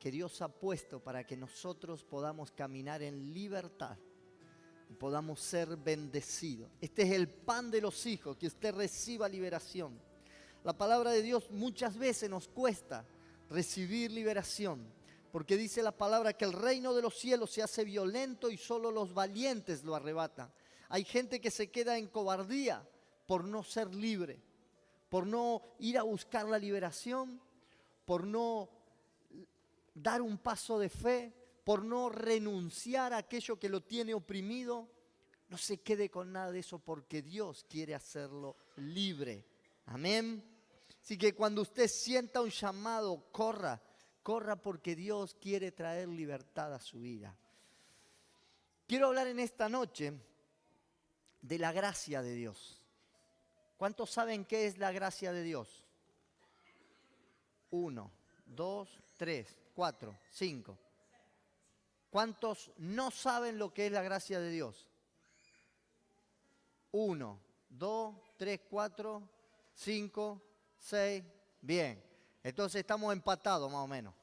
que Dios ha puesto para que nosotros podamos caminar en libertad y podamos ser bendecidos. Este es el pan de los hijos, que usted reciba liberación. La palabra de Dios muchas veces nos cuesta recibir liberación, porque dice la palabra que el reino de los cielos se hace violento y solo los valientes lo arrebatan. Hay gente que se queda en cobardía por no ser libre, por no ir a buscar la liberación, por no dar un paso de fe, por no renunciar a aquello que lo tiene oprimido. No se quede con nada de eso, porque Dios quiere hacerlo libre. Amén. Así que cuando usted sienta un llamado, corra porque Dios quiere traer libertad a su vida. Quiero hablar en esta noche de la gracia de Dios. ¿Cuántos saben qué es la gracia de Dios? 1, 2, 3, 4, 5. ¿Cuántos no saben lo que es la gracia de Dios? 1, 2, 3, 4, 5, 6. Bien, entonces estamos empatados más o menos.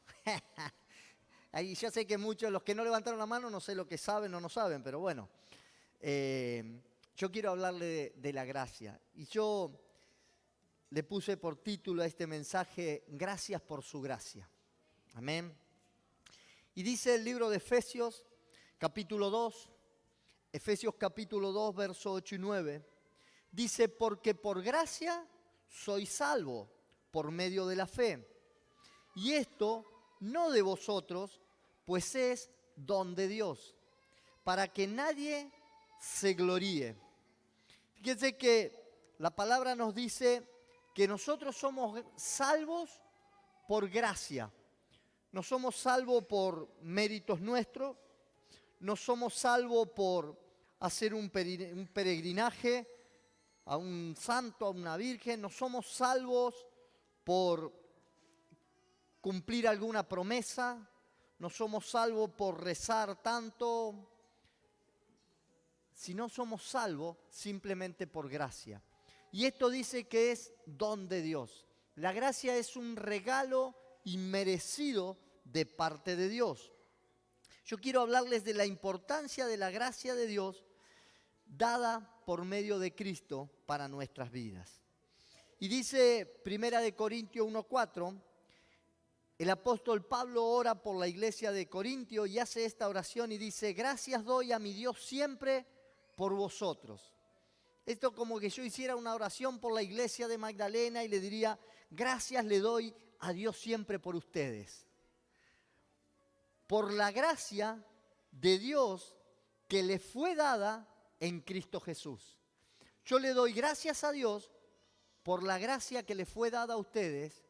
Ahí ya sé que muchos, los que no levantaron la mano, no sé lo que saben o no saben, pero bueno. Yo quiero hablarle de la gracia. Y yo le puse por título a este mensaje, Gracias por su gracia. Amén. Y dice el libro de Efesios, capítulo 2, Efesios capítulo 2, verso 8 y 9. Dice, porque por gracia sois salvo por medio de la fe. Y esto no de vosotros, pues es don de Dios, para que nadie se gloríe. Fíjense que la palabra nos dice que nosotros somos salvos por gracia. No somos salvos por méritos nuestros, no somos salvos por hacer un peregrinaje a un santo, a una virgen, no somos salvos por cumplir alguna promesa, no somos salvos por rezar tanto, sino somos salvos simplemente por gracia. Y esto dice que es don de Dios. La gracia es un regalo inmerecido de parte de Dios. Yo quiero hablarles de la importancia de la gracia de Dios dada por medio de Cristo para nuestras vidas. Y dice 1 Corintios 1:4, el apóstol Pablo ora por la iglesia de Corintio y hace esta oración y dice, gracias doy a mi Dios siempre por vosotros. Esto como que yo hiciera una oración por la iglesia de Magdalena y le diría, gracias le doy a Dios siempre por ustedes. Por la gracia de Dios que le fue dada en Cristo Jesús. Yo le doy gracias a Dios por la gracia que le fue dada a ustedes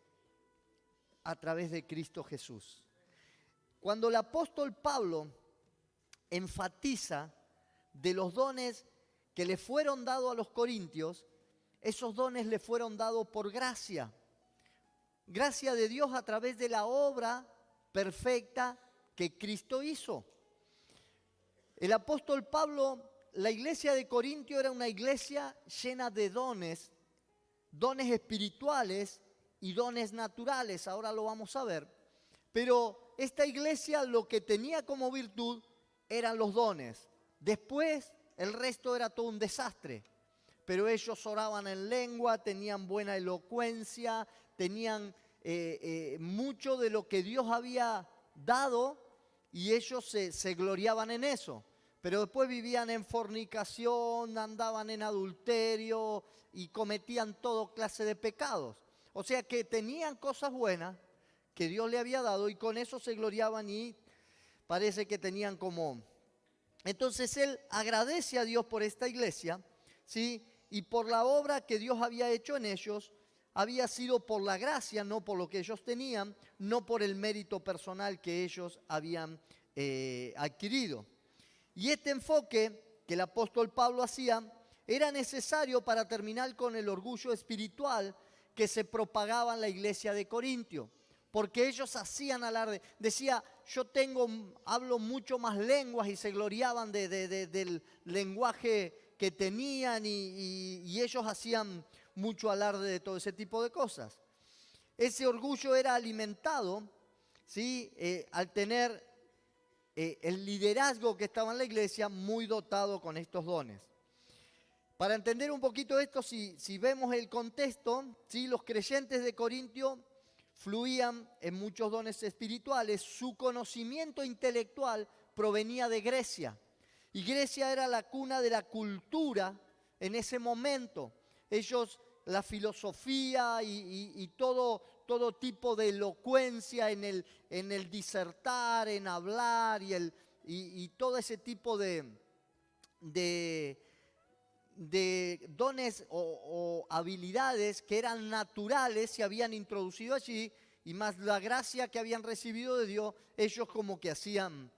a través de Cristo Jesús. Cuando el apóstol Pablo enfatiza de los dones que le fueron dados a los corintios, esos dones le fueron dados por gracia. Gracia de Dios a través de la obra perfecta que Cristo hizo. El apóstol Pablo, la iglesia de Corintio era una iglesia llena de dones espirituales y dones naturales, ahora lo vamos a ver. Pero esta iglesia lo que tenía como virtud eran los dones. Después el resto era todo un desastre. Pero ellos oraban en lengua, tenían buena elocuencia, tenían mucho de lo que Dios había dado y ellos se gloriaban en eso. Pero después vivían en fornicación, andaban en adulterio y cometían toda clase de pecados. O sea que tenían cosas buenas que Dios le había dado y con eso se gloriaban y parece que tenían como... Entonces él agradece a Dios por esta iglesia, ¿sí? Y por la obra que Dios había hecho en ellos, había sido por la gracia, no por lo que ellos tenían, no por el mérito personal que ellos habían adquirido. Y este enfoque que el apóstol Pablo hacía era necesario para terminar con el orgullo espiritual que se propagaba en la iglesia de Corintio. Porque ellos hacían alarde. Decía, hablo mucho más lenguas y se gloriaban del lenguaje que tenían y ellos hacían mucho alarde de todo ese tipo de cosas. Ese orgullo era alimentado, ¿sí? Al tener el liderazgo que estaba en la iglesia muy dotado con estos dones. Para entender un poquito esto, si vemos el contexto, ¿sí? Los creyentes de Corintio fluían en muchos dones espirituales. Su conocimiento intelectual provenía de Grecia. Y Grecia era la cuna de la cultura en ese momento. Ellos, la filosofía y todo tipo de elocuencia en el disertar, en hablar y todo ese tipo de dones o habilidades que eran naturales se habían introducido allí, y más la gracia que habían recibido de Dios, ellos como que hacían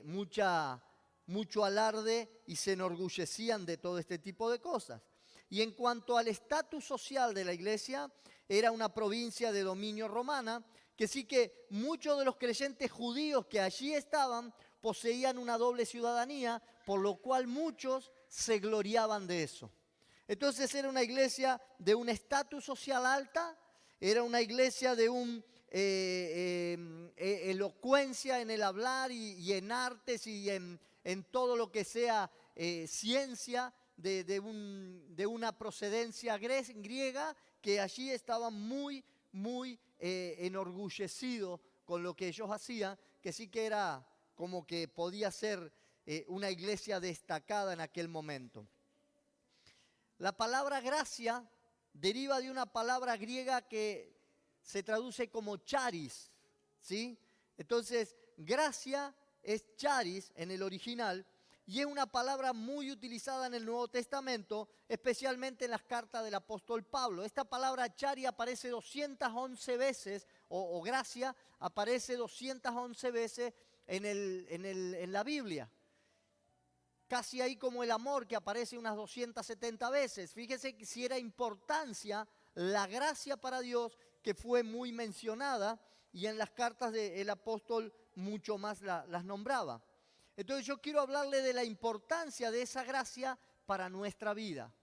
mucho alarde y se enorgullecían de todo este tipo de cosas. Y en cuanto al estatus social de la iglesia, era una provincia de dominio romana, que sí que muchos de los creyentes judíos que allí estaban poseían una doble ciudadanía, por lo cual muchos se gloriaban de eso. Entonces era una iglesia de un estatus social alta, era una iglesia de elocuencia en el hablar y en artes y en todo lo que sea ciencia de una procedencia griega, que allí estaban muy enorgullecidos con lo que ellos hacían, que sí que era como que podía ser una iglesia destacada en aquel momento. La palabra gracia deriva de una palabra griega que se traduce como charis, ¿sí? Entonces, gracia es charis en el original y es una palabra muy utilizada en el Nuevo Testamento, especialmente en las cartas del apóstol Pablo. Esta palabra charis aparece 211 veces, o gracia aparece 211 veces en la Biblia. Casi ahí como el amor, que aparece unas 270 veces. Fíjese que si era importancia la gracia para Dios, que fue muy mencionada, y en las cartas del apóstol mucho más las nombraba. Entonces yo quiero hablarle de la importancia de esa gracia para nuestra vida.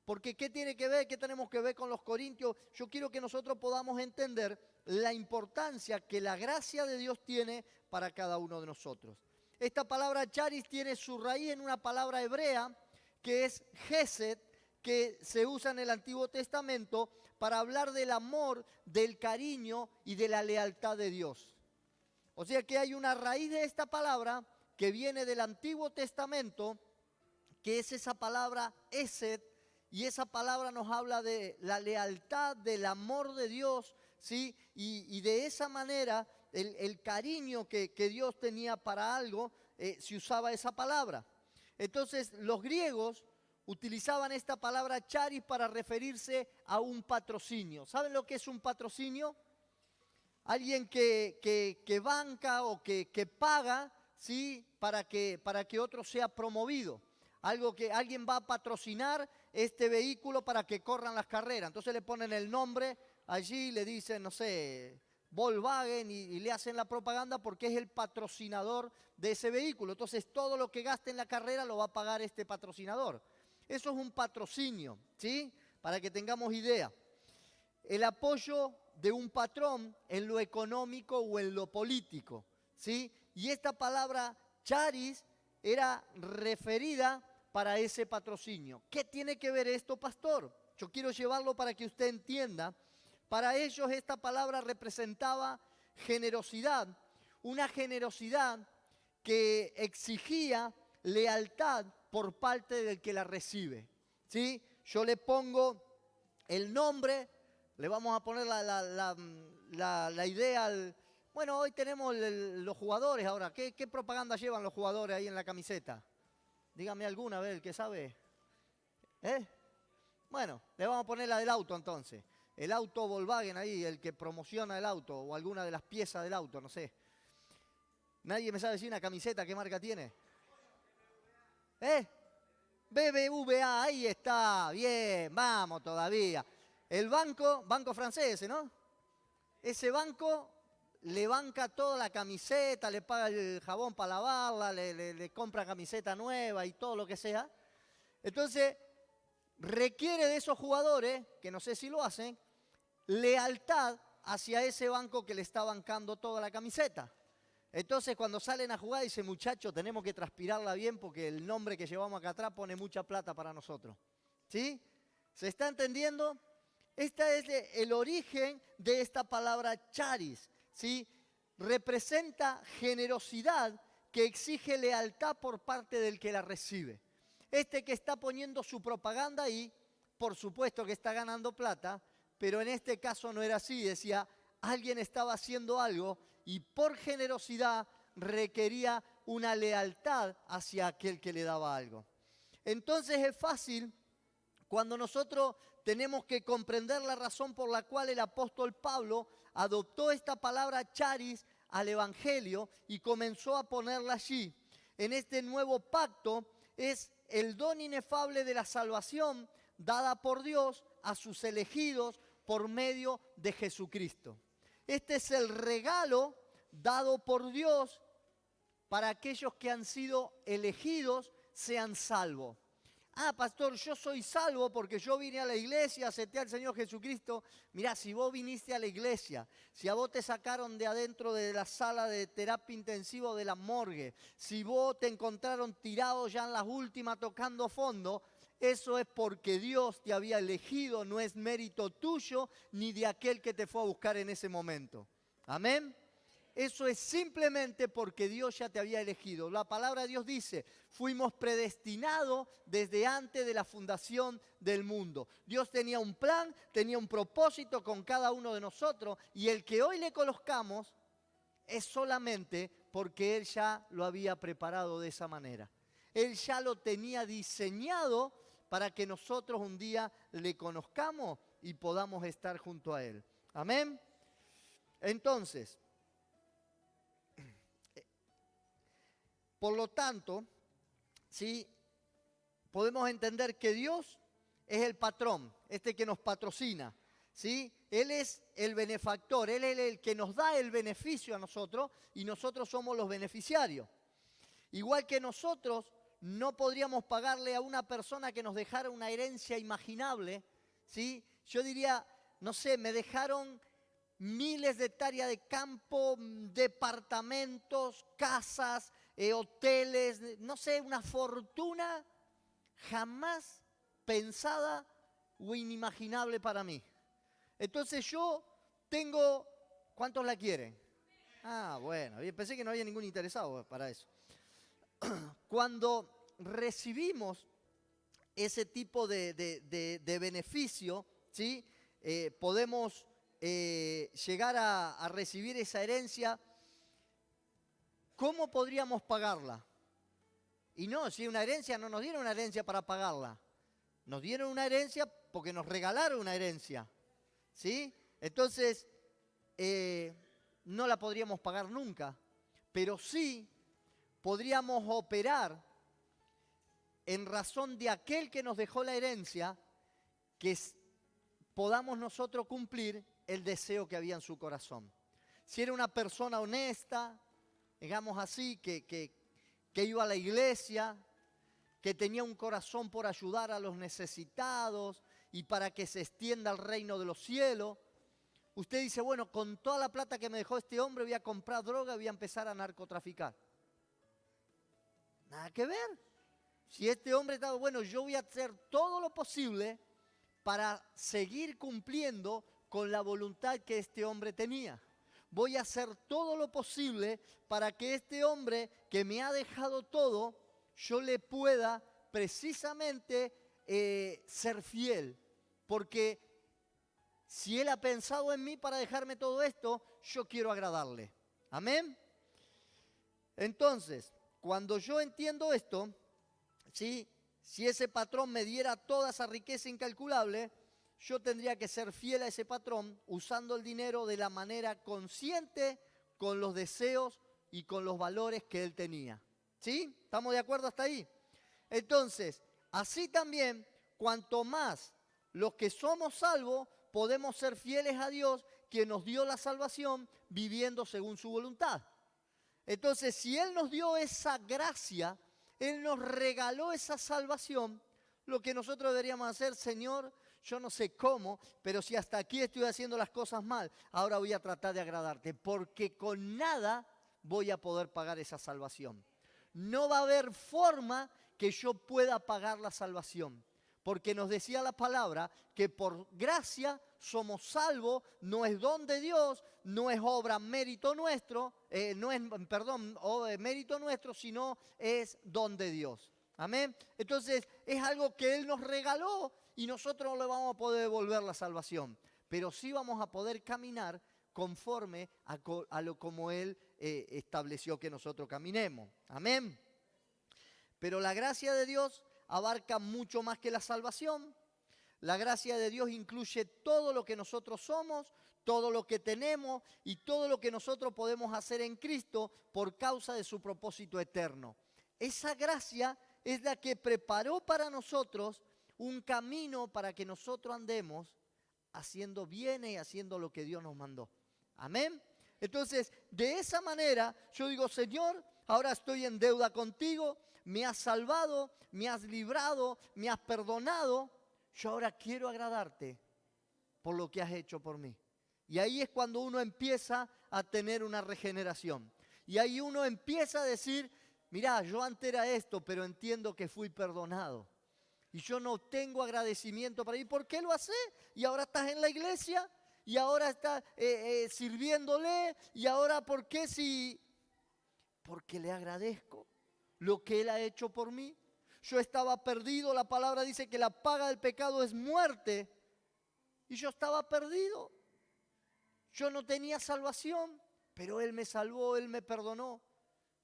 Porque ¿qué tiene que ver? ¿Qué tenemos que ver con los corintios? Yo quiero que nosotros podamos entender la importancia que la gracia de Dios tiene para cada uno de nosotros. Esta palabra charis tiene su raíz en una palabra hebrea que es gesed, que se usa en el Antiguo Testamento para hablar del amor, del cariño y de la lealtad de Dios. O sea que hay una raíz de esta palabra que viene del Antiguo Testamento, que es esa palabra esed, y esa palabra nos habla de la lealtad, del amor de Dios, ¿sí? Y de esa manera el cariño que Dios tenía para algo, se usaba esa palabra. Entonces los griegos utilizaban esta palabra charis para referirse a un patrocinio. ¿Saben lo que es un patrocinio? Alguien que banca o que paga, ¿sí? para que otro sea promovido. Algo que alguien va a patrocinar este vehículo para que corran las carreras. Entonces le ponen el nombre allí, le dicen, no sé, Volkswagen, y le hacen la propaganda porque es el patrocinador de ese vehículo. Entonces todo lo que gaste en la carrera lo va a pagar este patrocinador. Eso es un patrocinio, ¿sí? Para que tengamos idea. El apoyo de un patrón en lo económico o en lo político, ¿sí? Y esta palabra charis era referida para ese patrocinio. ¿Qué tiene que ver esto, pastor? Yo quiero llevarlo para que usted entienda. Para ellos esta palabra representaba generosidad, una generosidad que exigía lealtad por parte del que la recibe, ¿sí? Yo le pongo el nombre, le vamos a poner la idea. Bueno, hoy tenemos los jugadores ahora. ¿Qué propaganda llevan los jugadores ahí en la camiseta? Dígame alguna, a ver, el que sabe. Bueno, le vamos a poner la del auto entonces. El auto Volkswagen ahí, el que promociona el auto, o alguna de las piezas del auto, no sé. ¿Nadie me sabe decir una camiseta qué marca tiene? BBVA, ahí está, bien, vamos todavía. El banco francés, ¿no? Ese banco le banca toda la camiseta, le paga el jabón para lavarla, le compra camiseta nueva y todo lo que sea. Entonces, requiere de esos jugadores, que no sé si lo hacen, lealtad hacia ese banco que le está bancando toda la camiseta. Entonces cuando salen a jugar dice, muchachos, tenemos que transpirarla bien porque el nombre que llevamos acá atrás pone mucha plata para nosotros. ¿Sí? ¿Se está entendiendo? Este es el origen de esta palabra charis, ¿sí? Representa generosidad que exige lealtad por parte del que la recibe. Este que está poniendo su propaganda ahí, por supuesto que está ganando plata, pero en este caso no era así. Decía, alguien estaba haciendo algo y por generosidad requería una lealtad hacia aquel que le daba algo. Entonces es fácil cuando nosotros tenemos que comprender la razón por la cual el apóstol Pablo adoptó esta palabra charis al Evangelio y comenzó a ponerla allí. En este nuevo pacto es el don inefable de la salvación dada por Dios a sus elegidos por medio de Jesucristo. Este es el regalo dado por Dios para aquellos que han sido elegidos sean salvos. Ah, pastor, yo soy salvo porque yo vine a la iglesia, acepté al Señor Jesucristo. Mirá, si vos viniste a la iglesia, si a vos te sacaron de adentro de la sala de terapia intensiva o de la morgue, si vos te encontraron tirado ya en las últimas tocando fondo, eso es porque Dios te había elegido, no es mérito tuyo ni de aquel que te fue a buscar en ese momento. Amén. Eso es simplemente porque Dios ya te había elegido. La palabra de Dios dice, fuimos predestinados desde antes de la fundación del mundo. Dios tenía un plan, tenía un propósito con cada uno de nosotros y el que hoy le conozcamos es solamente porque Él ya lo había preparado de esa manera. Él ya lo tenía diseñado para que nosotros un día le conozcamos y podamos estar junto a Él. Amén. Entonces, por lo tanto, ¿sí? Podemos entender que Dios es el patrón, este que nos patrocina, ¿sí? Él es el benefactor, Él es el que nos da el beneficio a nosotros y nosotros somos los beneficiarios. Igual que nosotros no podríamos pagarle a una persona que nos dejara una herencia imaginable, ¿sí? Yo diría, no sé, me dejaron miles de hectáreas de campo, departamentos, casas, hoteles, no sé, una fortuna jamás pensada o inimaginable para mí. Entonces yo tengo, ¿cuántos la quieren? Ah, bueno, pensé que no había ningún interesado para eso. Cuando recibimos ese tipo de beneficio, ¿sí? Podemos llegar a recibir esa herencia. ¿Cómo podríamos pagarla? Y no, si una herencia, no nos dieron una herencia para pagarla. Nos dieron una herencia porque nos regalaron una herencia. ¿Sí? Entonces, no la podríamos pagar nunca. Pero sí podríamos operar en razón de aquel que nos dejó la herencia, que podamos nosotros cumplir el deseo que había en su corazón. Si era una persona honesta, digamos así, que iba a la iglesia, que tenía un corazón por ayudar a los necesitados y para que se extienda el reino de los cielos. Usted dice, bueno, con toda la plata que me dejó este hombre voy a comprar droga y voy a empezar a narcotraficar. Nada que ver. Si este hombre estaba, bueno, yo voy a hacer todo lo posible para seguir cumpliendo con la voluntad que este hombre tenía. Voy a hacer todo lo posible para que este hombre que me ha dejado todo, yo le pueda precisamente ser fiel. Porque si él ha pensado en mí para dejarme todo esto, yo quiero agradarle. Amén. Entonces, cuando yo entiendo esto, ¿sí? Si ese patrón me diera toda esa riqueza incalculable, yo tendría que ser fiel a ese patrón usando el dinero de la manera consciente con los deseos y con los valores que él tenía. ¿Sí? ¿Estamos de acuerdo hasta ahí? Entonces, así también, cuanto más los que somos salvos, podemos ser fieles a Dios, quien nos dio la salvación, viviendo según su voluntad. Entonces, si Él nos dio esa gracia, Él nos regaló esa salvación, lo que nosotros deberíamos hacer, Señor, yo no sé cómo, pero si hasta aquí estoy haciendo las cosas mal, ahora voy a tratar de agradarte, porque con nada voy a poder pagar esa salvación. No va a haber forma que yo pueda pagar la salvación. Porque nos decía la palabra que por gracia somos salvos, no es don de Dios, no es obra, mérito nuestro, mérito nuestro, sino es don de Dios. Amén. Entonces es algo que Él nos regaló y nosotros no le vamos a poder devolver la salvación. Pero sí vamos a poder caminar conforme a lo como Él estableció que nosotros caminemos. Amén. Pero la gracia de Dios abarca mucho más que la salvación. La gracia de Dios incluye todo lo que nosotros somos, todo lo que tenemos y todo lo que nosotros podemos hacer en Cristo por causa de su propósito eterno. Esa gracia es la que preparó para nosotros un camino para que nosotros andemos haciendo bien y haciendo lo que Dios nos mandó. Amén. Entonces, de esa manera yo digo, Señor, ahora estoy en deuda contigo, me has salvado, me has librado, me has perdonado. Yo ahora quiero agradarte por lo que has hecho por mí. Y ahí es cuando uno empieza a tener una regeneración. Y ahí uno empieza a decir, mirá, yo antes era esto, pero entiendo que fui perdonado. Y yo no tengo agradecimiento para ir. ¿Por qué lo haces? Y ahora estás en la iglesia, y ahora estás sirviéndole, y ahora ¿por qué si? Porque le agradezco lo que Él ha hecho por mí. Yo estaba perdido, la palabra dice que la paga del pecado es muerte. Y yo estaba perdido. Yo no tenía salvación, pero Él me salvó, Él me perdonó.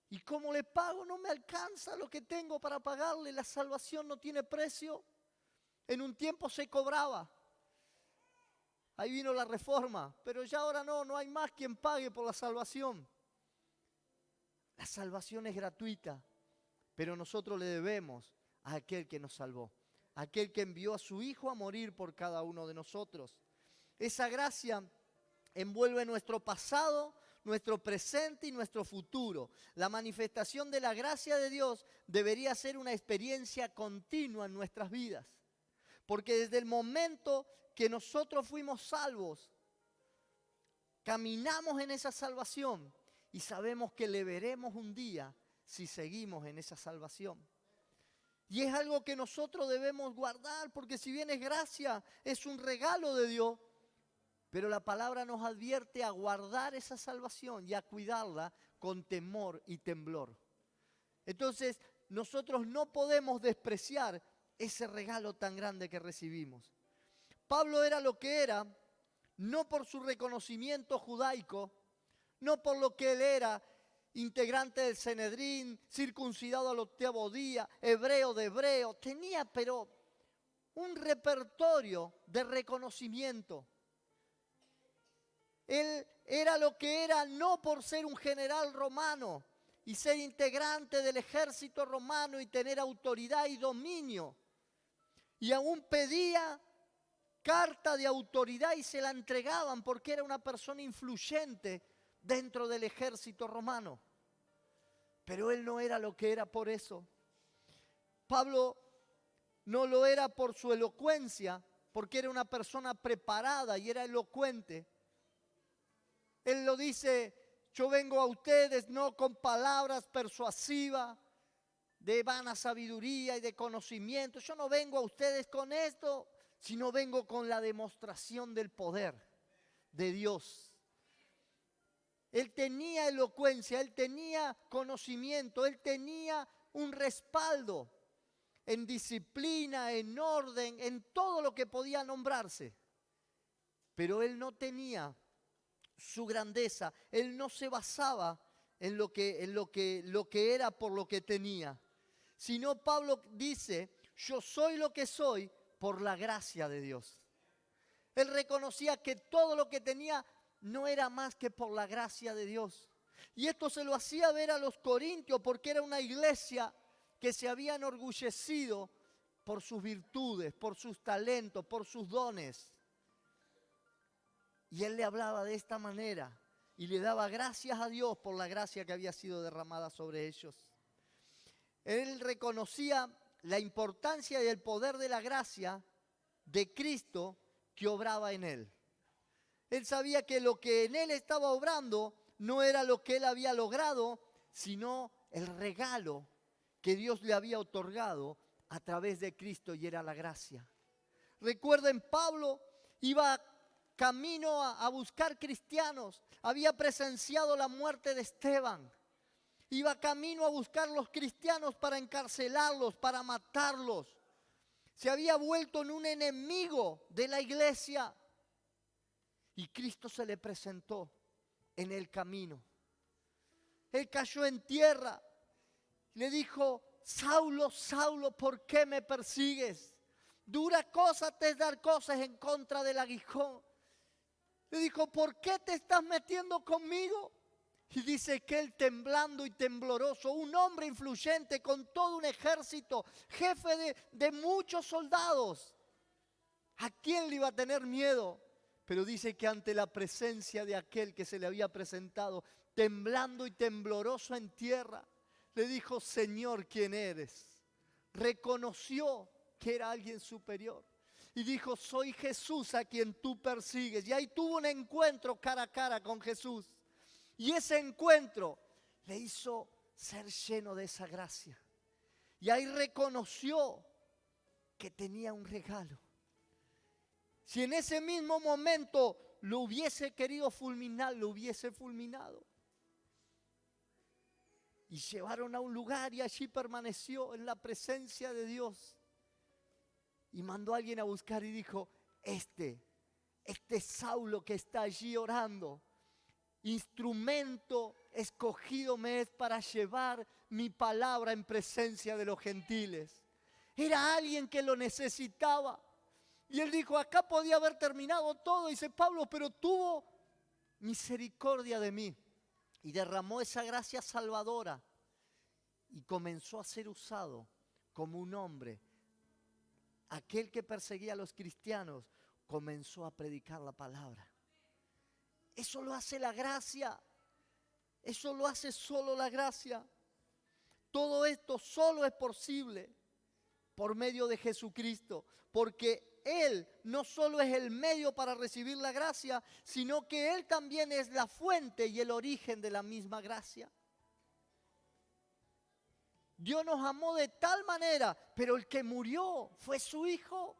¿Y cómo le pago? No me alcanza lo que tengo para pagarle. La salvación no tiene precio. En un tiempo se cobraba. Ahí vino la reforma, pero ya ahora no hay más quien pague por la salvación. La salvación es gratuita. Pero nosotros le debemos a aquel que nos salvó, a aquel que envió a su Hijo a morir por cada uno de nosotros. Esa gracia envuelve nuestro pasado, nuestro presente y nuestro futuro. La manifestación de la gracia de Dios debería ser una experiencia continua en nuestras vidas. Porque desde el momento que nosotros fuimos salvos, caminamos en esa salvación y sabemos que le veremos un día si seguimos en esa salvación. Y es algo que nosotros debemos guardar, porque si bien es gracia, es un regalo de Dios, pero la palabra nos advierte a guardar esa salvación y a cuidarla con temor y temblor. Entonces, nosotros no podemos despreciar ese regalo tan grande que recibimos. Pablo era lo que era, no por su reconocimiento judaico, no por lo que él era, integrante del Sanedrín, circuncidado al 8º día, hebreo de hebreo. Tenía, pero, un repertorio de reconocimiento. Él era lo que era no por ser un general romano y ser integrante del ejército romano y tener autoridad y dominio. Y aún pedía carta de autoridad y se la entregaban porque era una persona influyente dentro del ejército romano. Pero él no era lo que era por eso. Pablo no lo era por su elocuencia, porque era una persona preparada y era elocuente. Él lo dice, yo vengo a ustedes no con palabras persuasivas, de vana sabiduría y de conocimiento. Yo no vengo a ustedes con esto, sino vengo con la demostración del poder de Dios. Él tenía elocuencia, él tenía conocimiento, él tenía un respaldo en disciplina, en orden, en todo lo que podía nombrarse. Pero él no tenía su grandeza, él no se basaba en lo que era por lo que tenía. Sino Pablo dice, yo soy lo que soy por la gracia de Dios. Él reconocía que todo lo que tenía no era más que por la gracia de Dios. Y esto se lo hacía ver a los corintios porque era una iglesia que se había enorgullecido por sus virtudes, por sus talentos, por sus dones. Y él le hablaba de esta manera y le daba gracias a Dios por la gracia que había sido derramada sobre ellos. Él reconocía la importancia y el poder de la gracia de Cristo que obraba en él. Él sabía que lo que en él estaba obrando no era lo que él había logrado, sino el regalo que Dios le había otorgado a través de Cristo, y era la gracia. Recuerden, Pablo iba camino a buscar cristianos, había presenciado la muerte de Esteban, iba camino a buscar los cristianos para encarcelarlos, para matarlos. Se había vuelto en un enemigo de la iglesia. Y Cristo se le presentó en el camino. Él cayó en tierra. Le dijo: Saulo, Saulo, ¿por qué me persigues? Dura cosa te es dar cosas en contra del aguijón. Le dijo: ¿por qué te estás metiendo conmigo? Y dice que él, temblando y tembloroso, un hombre influyente con todo un ejército, jefe de muchos soldados, ¿a quién le iba a tener miedo? Pero dice que ante la presencia de aquel que se le había presentado, temblando y tembloroso en tierra, le dijo: Señor, ¿quién eres? Reconoció que era alguien superior y dijo: soy Jesús a quien tú persigues. Y ahí tuvo un encuentro cara a cara con Jesús. Y ese encuentro le hizo ser lleno de esa gracia. Y ahí reconoció que tenía un regalo. Si en ese mismo momento lo hubiese querido fulminar, lo hubiese fulminado. Y llevaron a un lugar y allí permaneció en la presencia de Dios. Y mandó a alguien a buscar y dijo: este Saulo que está allí orando, instrumento escogido me es para llevar mi palabra en presencia de los gentiles. Era alguien que lo necesitaba. Y él dijo: acá podía haber terminado todo, dice Pablo, pero tuvo misericordia de mí y derramó esa gracia salvadora y comenzó a ser usado como un hombre. Aquel que perseguía a los cristianos comenzó a predicar la palabra. Eso lo hace la gracia. Eso lo hace solo la gracia. Todo esto solo es posible por medio de Jesucristo, porque Él no solo es el medio para recibir la gracia, sino que Él también es la fuente y el origen de la misma gracia. Dios nos amó de tal manera, pero el que murió fue su Hijo.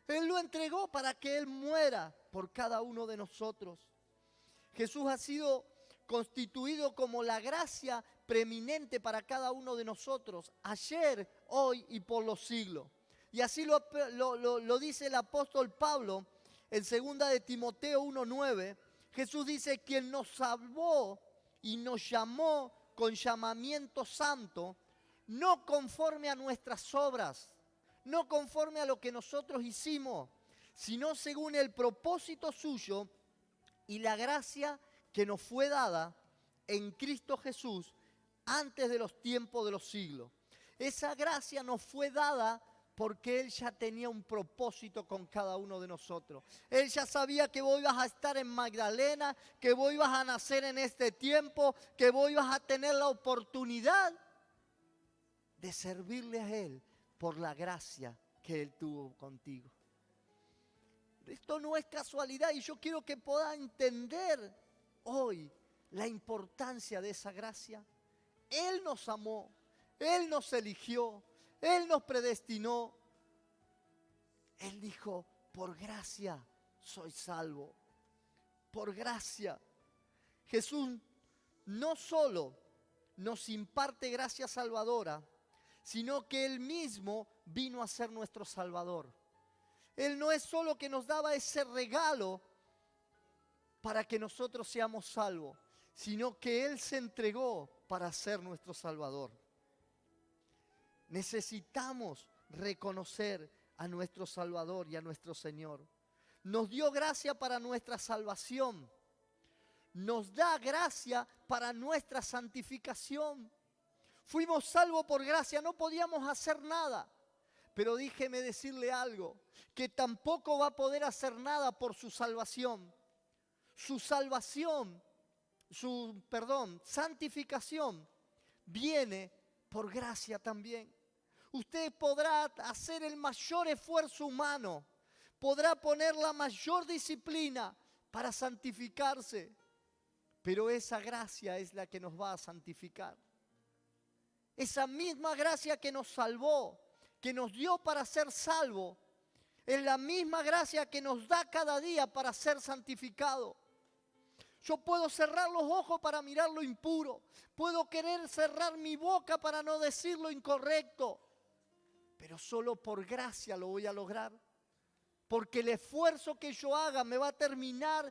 Él lo entregó para que Él muera por cada uno de nosotros. Jesús ha sido constituido como la gracia preeminente para cada uno de nosotros, ayer, hoy y por los siglos. Y así lo dice el apóstol Pablo en 2 de Timoteo 1:9. Jesús dice: quien nos salvó y nos llamó con llamamiento santo, no conforme a nuestras obras, no conforme a lo que nosotros hicimos, sino según el propósito suyo y la gracia que nos fue dada en Cristo Jesús antes de los tiempos de los siglos. Esa gracia nos fue dada porque Él ya tenía un propósito con cada uno de nosotros. Él ya sabía que vos ibas a estar en Magdalena, que vos ibas a nacer en este tiempo, que vos ibas a tener la oportunidad de servirle a Él por la gracia que Él tuvo contigo. Esto no es casualidad y yo quiero que pueda entender hoy la importancia de esa gracia. Él nos amó, Él nos eligió, Él nos predestinó. Él dijo: por gracia soy salvo. Por gracia. Jesús no solo nos imparte gracia salvadora, sino que Él mismo vino a ser nuestro Salvador. Él no es solo que nos daba ese regalo para que nosotros seamos salvos, sino que Él se entregó para ser nuestro Salvador. Necesitamos reconocer a nuestro Salvador y a nuestro Señor. Nos dio gracia para nuestra salvación. Nos da gracia para nuestra santificación. Fuimos salvos por gracia, no podíamos hacer nada. Pero déjeme decirle algo, que tampoco va a poder hacer nada por su salvación. Su salvación, santificación viene por gracia también. Usted podrá hacer el mayor esfuerzo humano, podrá poner la mayor disciplina para santificarse, pero esa gracia es la que nos va a santificar. Esa misma gracia que nos salvó, que nos dio para ser salvos, es la misma gracia que nos da cada día para ser santificado. Yo puedo cerrar los ojos para mirar lo impuro, puedo querer cerrar mi boca para no decir lo incorrecto, pero solo por gracia lo voy a lograr, porque el esfuerzo que yo haga me va a terminar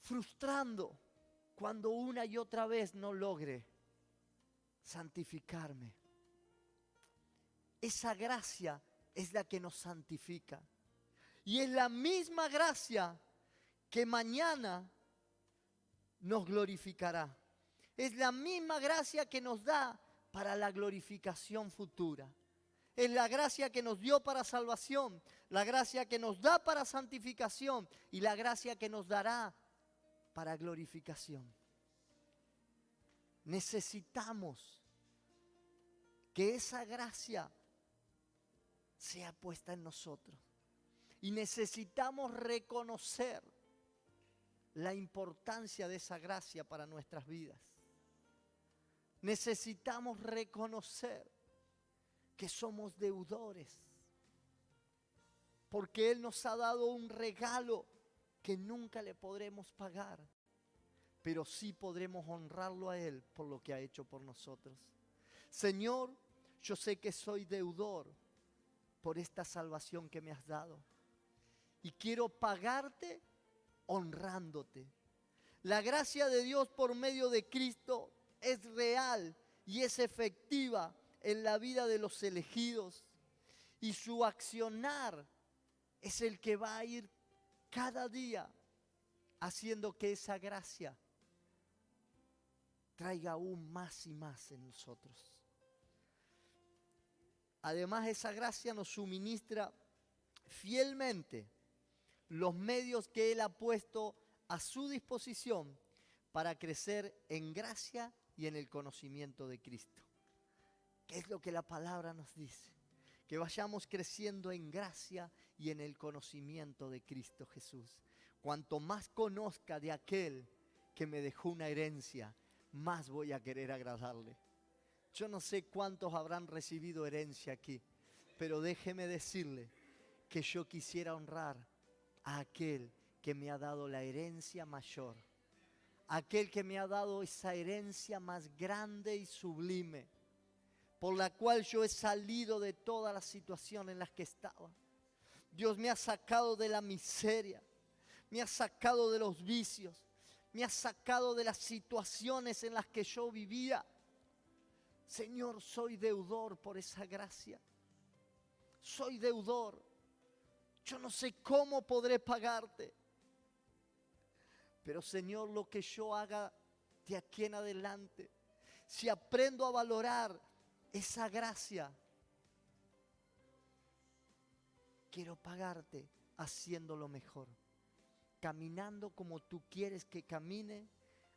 frustrando cuando una y otra vez no logre santificarme. Esa gracia es la que nos santifica. Y es la misma gracia que mañana nos glorificará. Es la misma gracia que nos da para la glorificación futura. Es la gracia que nos dio para salvación, la gracia que nos da para santificación y la gracia que nos dará para glorificación. Necesitamos que esa gracia sea puesta en nosotros. Y necesitamos reconocer la importancia de esa gracia para nuestras vidas. Necesitamos reconocer que somos deudores, porque Él nos ha dado un regalo que nunca le podremos pagar, pero sí podremos honrarlo a Él por lo que ha hecho por nosotros. Señor, yo sé que soy deudor por esta salvación que me has dado y quiero pagarte honrándote. La gracia de Dios por medio de Cristo es real y es efectiva en la vida de los elegidos, y su accionar es el que va a ir cada día haciendo que esa gracia traiga aún más y más en nosotros. Además, esa gracia nos suministra fielmente los medios que Él ha puesto a su disposición para crecer en gracia y en el conocimiento de Cristo. ¿Qué es lo que la palabra nos dice? Que vayamos creciendo en gracia y en el conocimiento de Cristo Jesús. Cuanto más conozca de aquel que me dejó una herencia, más voy a querer agradarle. Yo no sé cuántos habrán recibido herencia aquí, pero déjeme decirle que yo quisiera honrar a aquel que me ha dado la herencia mayor, aquel que me ha dado esa herencia más grande y sublime, por la cual yo he salido de todas las situaciones en las que estaba. Dios me ha sacado de la miseria, me ha sacado de los vicios, me ha sacado de las situaciones en las que yo vivía. Señor, soy deudor por esa gracia. Soy deudor. Yo no sé cómo podré pagarte. Pero Señor, lo que yo haga de aquí en adelante, si aprendo a valorar esa gracia, quiero pagarte haciéndolo mejor, caminando como tú quieres que camine,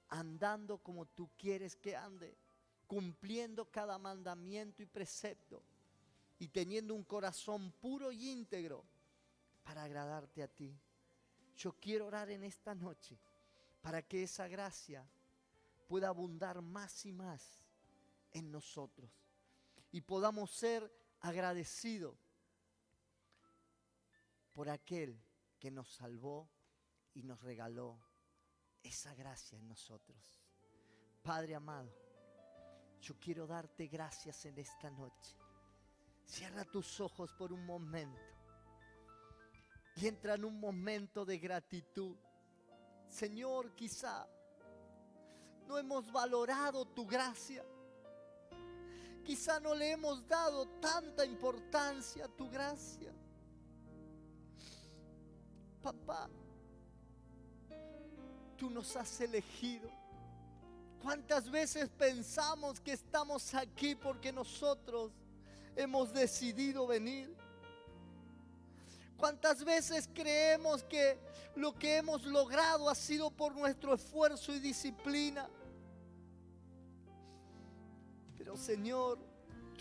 andando como tú quieres que ande, cumpliendo cada mandamiento y precepto y teniendo un corazón puro y íntegro para agradarte a ti. Yo quiero orar en esta noche para que esa gracia pueda abundar más y más en nosotros y podamos ser agradecidos por aquel que nos salvó y nos regaló esa gracia en nosotros. Padre amado, yo quiero darte gracias en esta noche. Cierra tus ojos por un momento y entra en un momento de gratitud. Señor, quizá no hemos valorado tu gracia. Quizá no le hemos dado tanta importancia a tu gracia. Papá, tú nos has elegido. ¿Cuántas veces pensamos que estamos aquí porque nosotros hemos decidido venir? ¿Cuántas veces creemos que lo que hemos logrado ha sido por nuestro esfuerzo y disciplina? Pero Señor,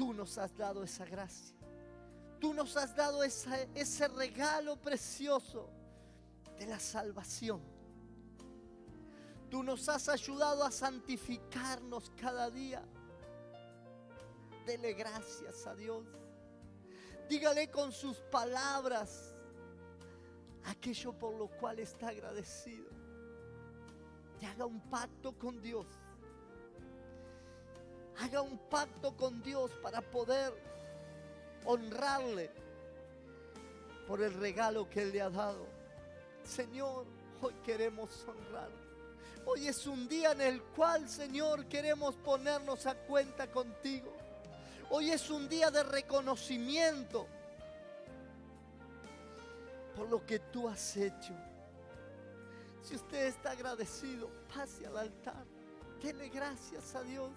tú nos has dado esa gracia. Tú nos has dado ese regalo precioso de la salvación. Tú nos has ayudado a santificarnos cada día. Dele gracias a Dios. Dígale con sus palabras aquello por lo cual está agradecido. Y haga un pacto con Dios. Haga un pacto con Dios para poder honrarle por el regalo que Él le ha dado. Señor, hoy queremos honrar. Hoy es un día en el cual, Señor, queremos ponernos a cuenta contigo. Hoy es un día de reconocimiento por lo que tú has hecho. Si usted está agradecido, pase al altar. Dele gracias a Dios.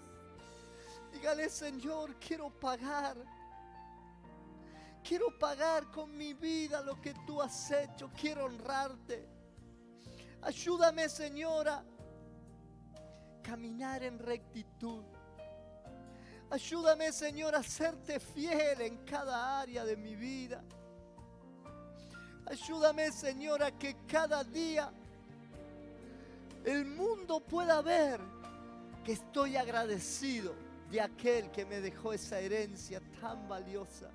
Dígale, Señor, quiero pagar. Quiero pagar con mi vida lo que tú has hecho. Quiero honrarte. Ayúdame, Señor, a caminar en rectitud. Ayúdame, Señor, a serte fiel en cada área de mi vida. Ayúdame, Señor, a que cada día el mundo pueda ver que estoy agradecido de aquel que me dejó esa herencia tan valiosa.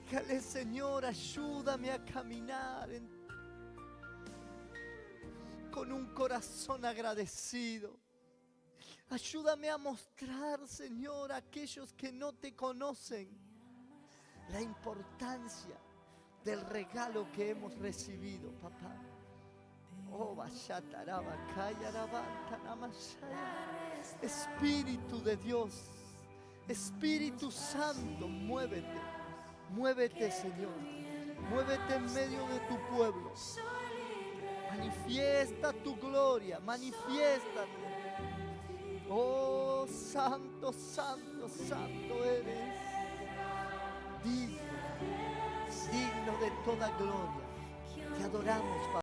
Dígale, Señor, ayúdame a caminar con un corazón agradecido. Ayúdame a mostrar, Señor, a aquellos que no te conocen la importancia del regalo que hemos recibido, papá. Oh, Espíritu de Dios, Espíritu Santo, muévete, muévete, Señor, muévete en medio de tu pueblo. Manifiesta tu gloria, manifiéstate. Oh, santo, santo, santo eres. Digno de toda gloria. Te adoramos, Padre.